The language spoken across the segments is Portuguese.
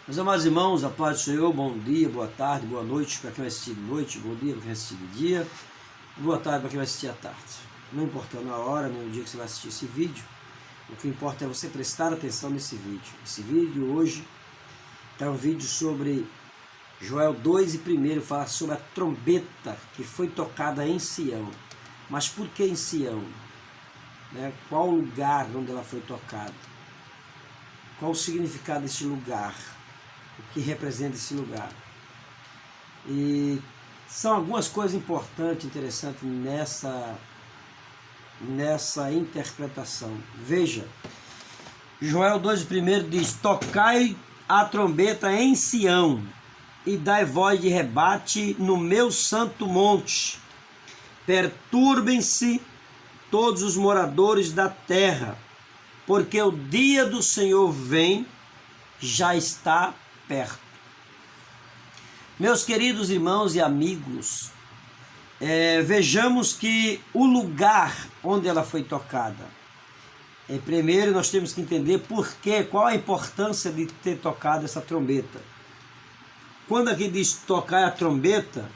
Meus amados irmãos, a paz do Senhor, bom dia, boa tarde, boa noite para quem vai assistir de noite, bom dia para quem vai assistir de dia, boa tarde para quem vai assistir à tarde. Não importa a hora, nem o dia que você vai assistir esse vídeo, o que importa é você prestar atenção nesse vídeo. Esse vídeo hoje é um vídeo sobre Joel 2 e 1, fala sobre a trombeta que foi tocada em Sião. Mas por que em Sião? Qual o lugar onde ela foi tocada? Qual o significado desse lugar? O que representa esse lugar? E são algumas coisas importantes, interessantes nessa interpretação. Veja, Joel 2,1 diz: tocai a trombeta em Sião e dai voz de rebate no meu santo monte. Perturbem-se todos os moradores da terra, porque o dia do Senhor vem, já está perto. Meus queridos irmãos e amigos, vejamos que o lugar onde ela foi tocada. Primeiro nós temos que entender qual a importância de ter tocado essa trombeta. Quando aqui diz tocar a trombeta,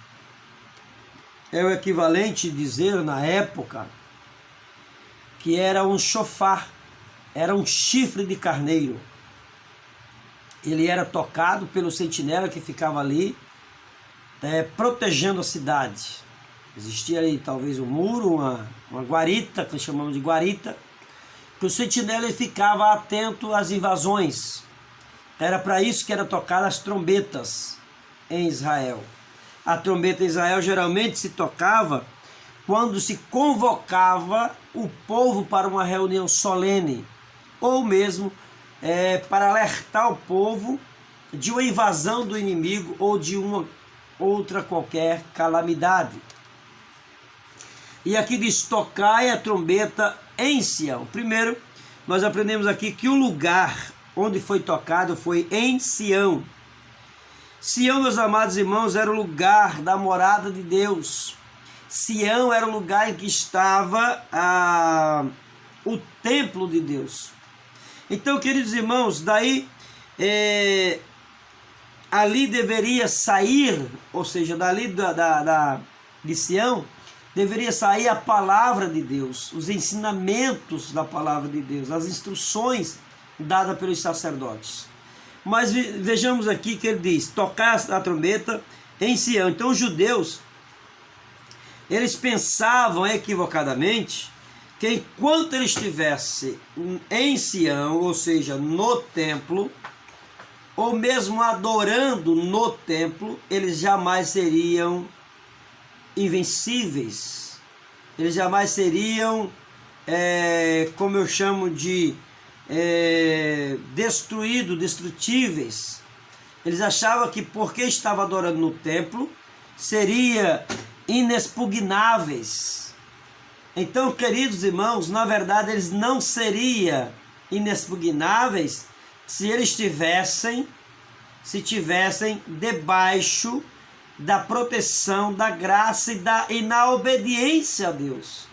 é o equivalente de dizer na época que era um chofar, era um chifre de carneiro. Ele era tocado pelo sentinela que ficava ali, protegendo a cidade. Existia ali talvez um muro, uma guarita, que chamamos de guarita, que o sentinela ficava atento às invasões. Era para isso que eram tocadas as trombetas em Israel. A trombeta em Israel geralmente se tocava quando se convocava o povo para uma reunião solene, ou mesmo para alertar o povo de uma invasão do inimigo ou de uma outra qualquer calamidade. E aqui diz: tocai a trombeta em Sião. Primeiro, nós aprendemos aqui que o lugar onde foi tocado foi em Sião. Sião, meus amados irmãos, era o lugar da morada de Deus. Sião era o lugar em que estava o templo de Deus. Então, queridos irmãos, daí ali deveria sair, ou seja, dali de Sião, deveria sair a palavra de Deus, os ensinamentos da palavra de Deus, as instruções dadas pelos sacerdotes. Mas vejamos aqui que ele diz: tocar a trombeta em Sião. Então os judeus, eles pensavam equivocadamente que enquanto ele estivesse em Sião, ou seja, no templo, ou mesmo adorando no templo, eles jamais seriam invencíveis, eles jamais seriam, como eu chamo de destrutíveis. Eles achavam que porque estava adorando no templo, seria inexpugnáveis. Então, queridos irmãos, na verdade eles não seriam inexpugnáveis se eles tivessem debaixo da proteção, da graça e na obediência a Deus.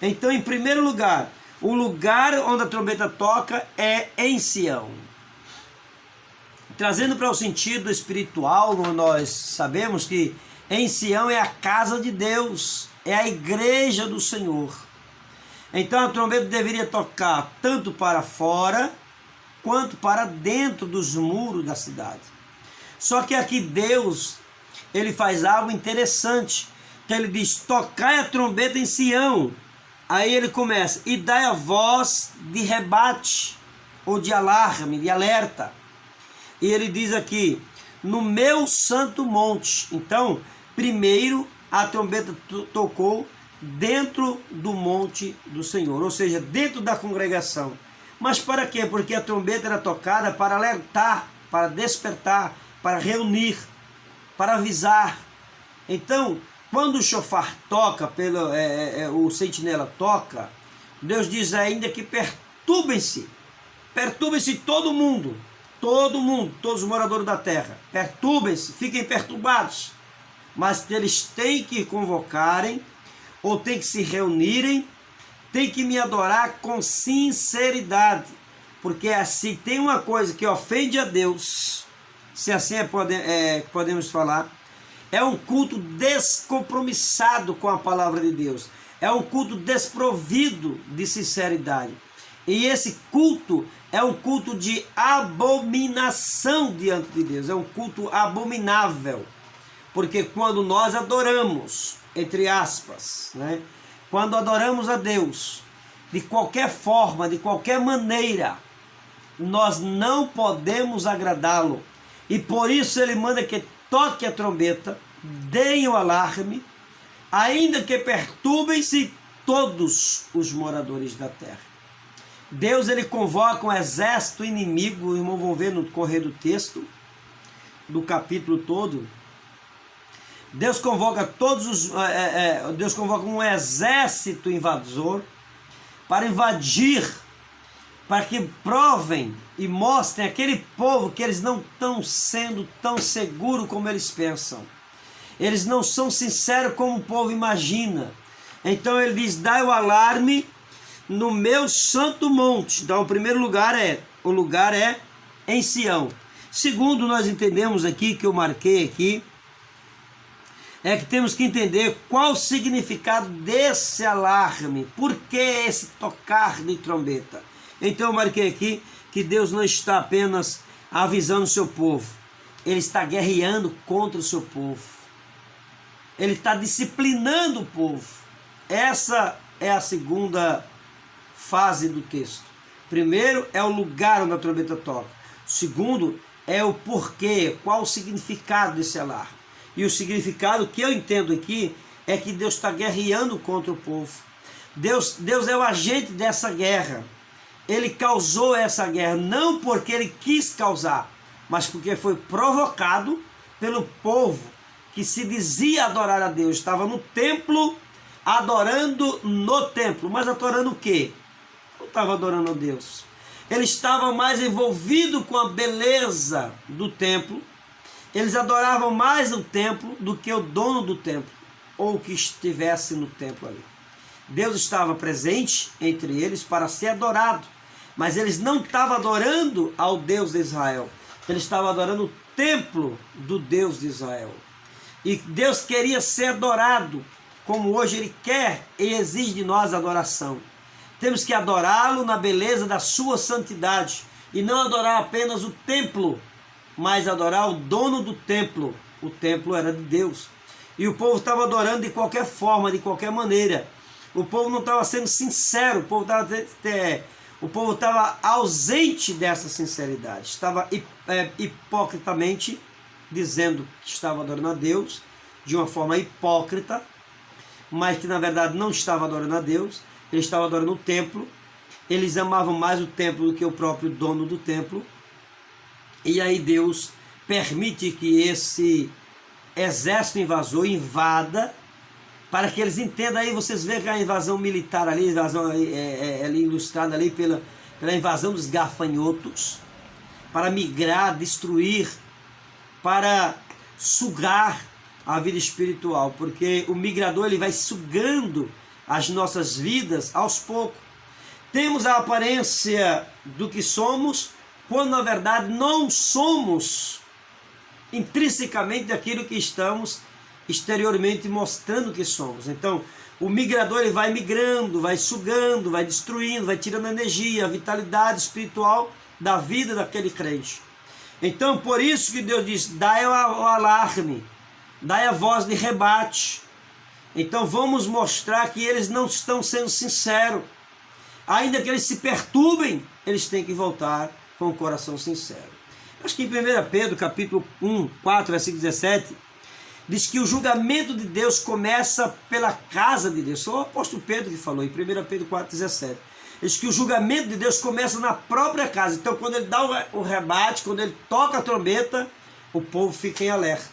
Então, em primeiro lugar, o lugar onde a trombeta toca é em Sião. Trazendo para o sentido espiritual, nós sabemos que em Sião é a casa de Deus, é a igreja do Senhor. Então a trombeta deveria tocar tanto para fora quanto para dentro dos muros da cidade. Só que aqui Deus, ele faz algo interessante, que ele diz: tocai a trombeta em Sião. Aí ele começa: e dai a voz de rebate, ou de alarme, de alerta. E ele diz aqui: no meu santo monte. Então, primeiro a trombeta tocou dentro do monte do Senhor, ou seja, dentro da congregação. Mas para quê? Porque a trombeta era tocada para alertar, para despertar, para reunir, para avisar. Então, quando o chofar toca, o sentinela toca, Deus diz ainda que perturbem-se todo mundo, todos os moradores da terra, perturbem-se, fiquem perturbados, mas eles têm que convocarem, ou têm que se reunirem, têm que me adorar com sinceridade, porque assim tem uma coisa que ofende a Deus, se assim podemos falar. É um culto descompromissado com a palavra de Deus. É um culto desprovido de sinceridade. E esse culto é um culto de abominação diante de Deus. É um culto abominável. Porque quando nós adoramos, entre aspas, né? Quando adoramos a Deus, de qualquer forma, de qualquer maneira, nós não podemos agradá-lo. E por isso ele manda que toque a trombeta, deem o alarme, ainda que perturbem-se todos os moradores da terra. Deus ele convoca um exército inimigo, irmão, vão ver no correr do texto, do capítulo todo. Deus convoca Deus convoca um exército invasor para invadir, para que provem e mostrem àquele povo que eles não estão sendo tão seguros como eles pensam. Eles não são sinceros como o povo imagina. Então ele diz: dai o alarme no meu santo monte. Então o primeiro lugar é em Sião. Segundo, nós entendemos aqui, que eu marquei aqui, é que temos que entender qual o significado desse alarme. Por que esse tocar de trombeta? Então eu marquei aqui que Deus não está apenas avisando o seu povo. Ele está guerreando contra o seu povo. Ele está disciplinando o povo. Essa é a segunda fase do texto. Primeiro é o lugar onde a trombeta toca. Segundo é o porquê, qual o significado desse alarme. E o significado que eu entendo aqui é que Deus está guerreando contra o povo. Deus é o agente dessa guerra. Ele causou essa guerra não porque ele quis causar, mas porque foi provocado pelo povo que se dizia adorar a Deus. Estava no templo, adorando no templo. Mas adorando o quê? Não estava adorando a Deus. Ele estava mais envolvido com a beleza do templo. Eles adoravam mais o templo do que o dono do templo, ou que estivesse no templo ali. Deus estava presente entre eles para ser adorado, mas eles não estavam adorando ao Deus de Israel. Eles estavam adorando o templo do Deus de Israel. E Deus queria ser adorado, como hoje Ele quer e exige de nós adoração. Temos que adorá-lo na beleza da sua santidade, e não adorar apenas o templo, mas adorar o dono do templo. O templo era de Deus. E o povo estava adorando de qualquer forma, de qualquer maneira. O povo não estava sendo sincero, o povo estava ausente dessa sinceridade. Estava hipocritamente dizendo que estava adorando a Deus, de uma forma hipócrita, mas que na verdade não estava adorando a Deus. Eles estavam adorando o templo. Eles amavam mais o templo do que o próprio dono do templo. E aí Deus permite que esse exército invasor invada, para que eles entendam. Aí vocês veem que a invasão militar ali, a invasão ali ilustrada ali pela invasão dos gafanhotos, para migrar, destruir, para sugar a vida espiritual, porque o migrador ele vai sugando as nossas vidas aos poucos. Temos a aparência do que somos, quando na verdade não somos intrinsecamente aquilo que estamos exteriormente mostrando que somos. Então, o migrador ele vai migrando, vai sugando, vai destruindo, vai tirando a energia, a vitalidade espiritual da vida daquele crente. Então, por isso que Deus diz: dai o alarme, dai a voz de rebate. Então, vamos mostrar que eles não estão sendo sinceros. Ainda que eles se perturbem, eles têm que voltar com o coração sincero. Acho que em 1 Pedro, capítulo 1, 4, versículo 17, diz que o julgamento de Deus começa pela casa de Deus. Foi o apóstolo Pedro que falou em 1 Pedro 4, 17. Diz que o julgamento de Deus começa na própria casa. Então, quando ele dá o rebate, quando ele toca a trombeta, o povo fica em alerta.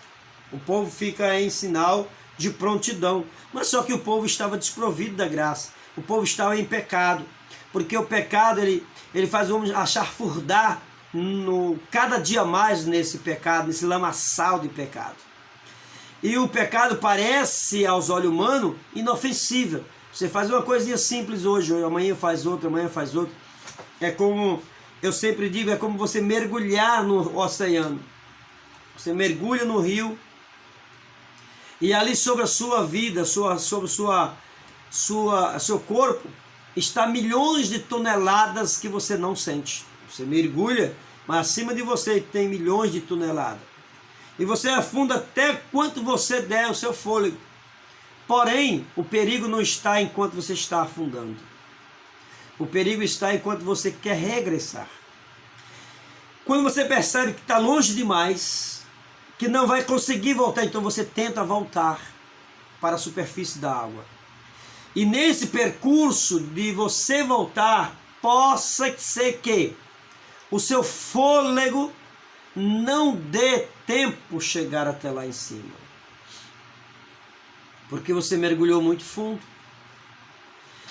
O povo fica em sinal de prontidão. Mas só que o povo estava desprovido da graça. O povo estava em pecado. Porque o pecado, ele faz o homem achar furdar cada dia mais nesse pecado, nesse lamaçal de pecado. E o pecado parece aos olhos humanos inofensível. Você faz uma coisinha simples hoje, amanhã faz outra, amanhã faz outra. É como, eu sempre digo, é como você mergulhar no oceano. Você mergulha no rio e ali sobre a sua vida, sobre seu corpo, está milhões de toneladas que você não sente. Você mergulha, mas acima de você tem milhões de toneladas. E você afunda até quanto você der o seu fôlego. Porém, o perigo não está enquanto você está afundando. O perigo está enquanto você quer regressar. Quando você percebe que está longe demais, que não vai conseguir voltar, então você tenta voltar para a superfície da água. E nesse percurso de você voltar, possa ser que o seu fôlego não dê tempo chegar até lá em cima. Porque você mergulhou muito fundo.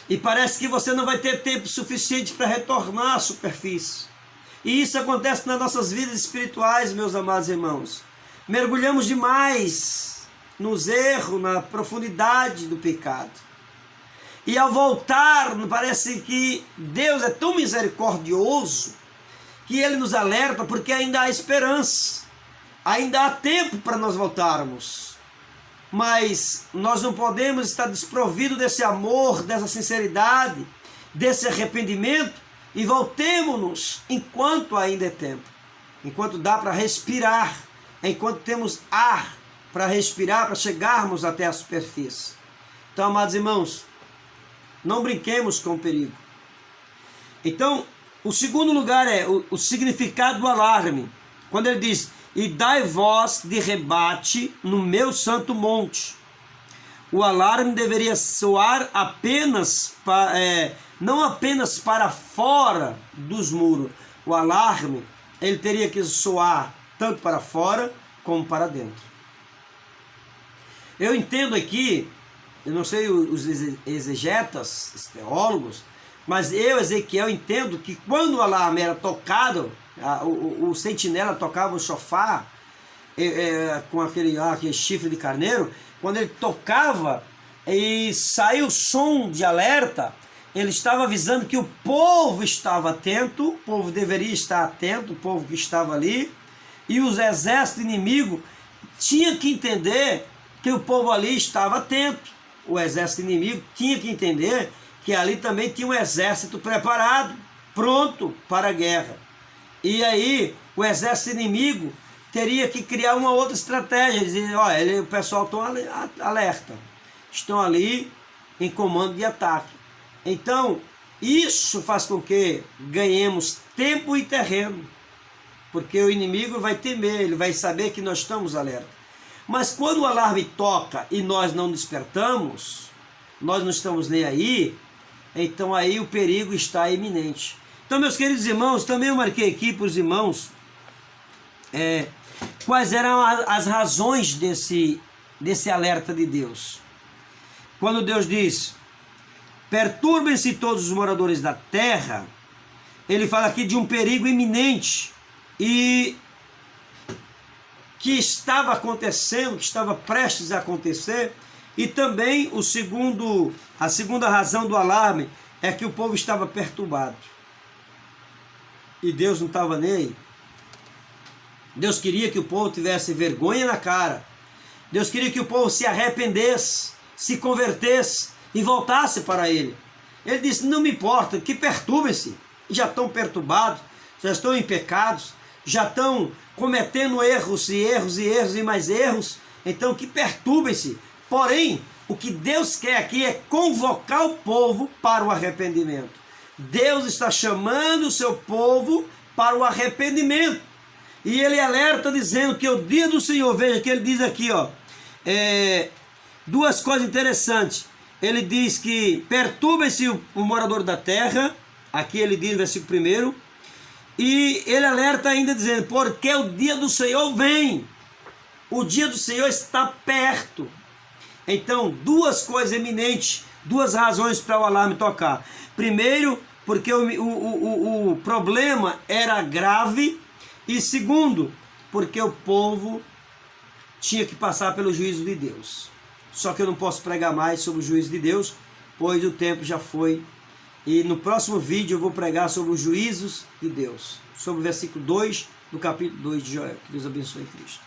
E parece que você não vai ter tempo suficiente para retornar à superfície. E isso acontece nas nossas vidas espirituais, meus amados irmãos. Mergulhamos demais nos erros, na profundidade do pecado. E ao voltar, parece que Deus é tão misericordioso que Ele nos alerta porque ainda há esperança. Ainda há tempo para nós voltarmos. Mas nós não podemos estar desprovidos desse amor, dessa sinceridade, desse arrependimento, e voltemos-nos enquanto ainda é tempo, enquanto dá para respirar, enquanto temos ar para respirar, para chegarmos até a superfície. Então, amados irmãos, não brinquemos com o perigo. Então, o segundo lugar é o significado do alarme. Quando ele diz: e dai voz de rebate no meu santo monte. O alarme deveria soar apenas não apenas para fora dos muros. O alarme, ele teria que soar tanto para fora como para dentro. Eu entendo aqui, eu não sei os exegetas, os teólogos, mas eu, Ezequiel, entendo que quando o alarme era tocado, o sentinela tocava o chofar com aquele chifre de carneiro, quando ele tocava e saiu o som de alerta, ele estava avisando que o povo estava atento, o povo deveria estar atento, o povo que estava ali, e os exércitos inimigos tinham que entender que o povo ali estava atento. O exército inimigo tinha que entender que ali também tinha um exército preparado, pronto para a guerra. E aí o exército inimigo teria que criar uma outra estratégia, dizer: olha, o pessoal está alerta, estão ali em comando de ataque. Então, isso faz com que ganhemos tempo e terreno, porque o inimigo vai temer, ele vai saber que nós estamos alerta. Mas quando o alarme toca e nós não despertamos, nós não estamos nem aí, então aí o perigo está iminente. Então, meus queridos irmãos, também eu marquei aqui para os irmãos quais eram as razões desse alerta de Deus. Quando Deus diz: perturbem-se todos os moradores da terra, ele fala aqui de um perigo iminente e que estava acontecendo, que estava prestes a acontecer. E também a segunda razão do alarme é que o povo estava perturbado. E Deus não estava nem aí. Deus queria que o povo tivesse vergonha na cara. Deus queria que o povo se arrependesse, se convertesse e voltasse para Ele. Ele disse: não me importa, que perturbem-se. Já estão perturbados, já estão em pecados, já estão cometendo erros e mais erros. Então que perturbem-se. Porém, o que Deus quer aqui é convocar o povo para o arrependimento. Deus está chamando o seu povo para o arrependimento. E ele alerta dizendo que o dia do Senhor, veja que ele diz aqui, duas coisas interessantes. Ele diz que perturba-se o morador da terra, aqui ele diz no versículo 1, e ele alerta ainda dizendo: porque o dia do Senhor vem, o dia do Senhor está perto. Então, duas coisas eminentes, duas razões para o alarme tocar. Primeiro, porque o problema era grave, e segundo, porque o povo tinha que passar pelo juízo de Deus. Só que eu não posso pregar mais sobre o juízo de Deus, pois o tempo já foi. E no próximo vídeo eu vou pregar sobre os juízos de Deus, sobre o versículo 2 do capítulo 2 de Joel. Que Deus abençoe Cristo.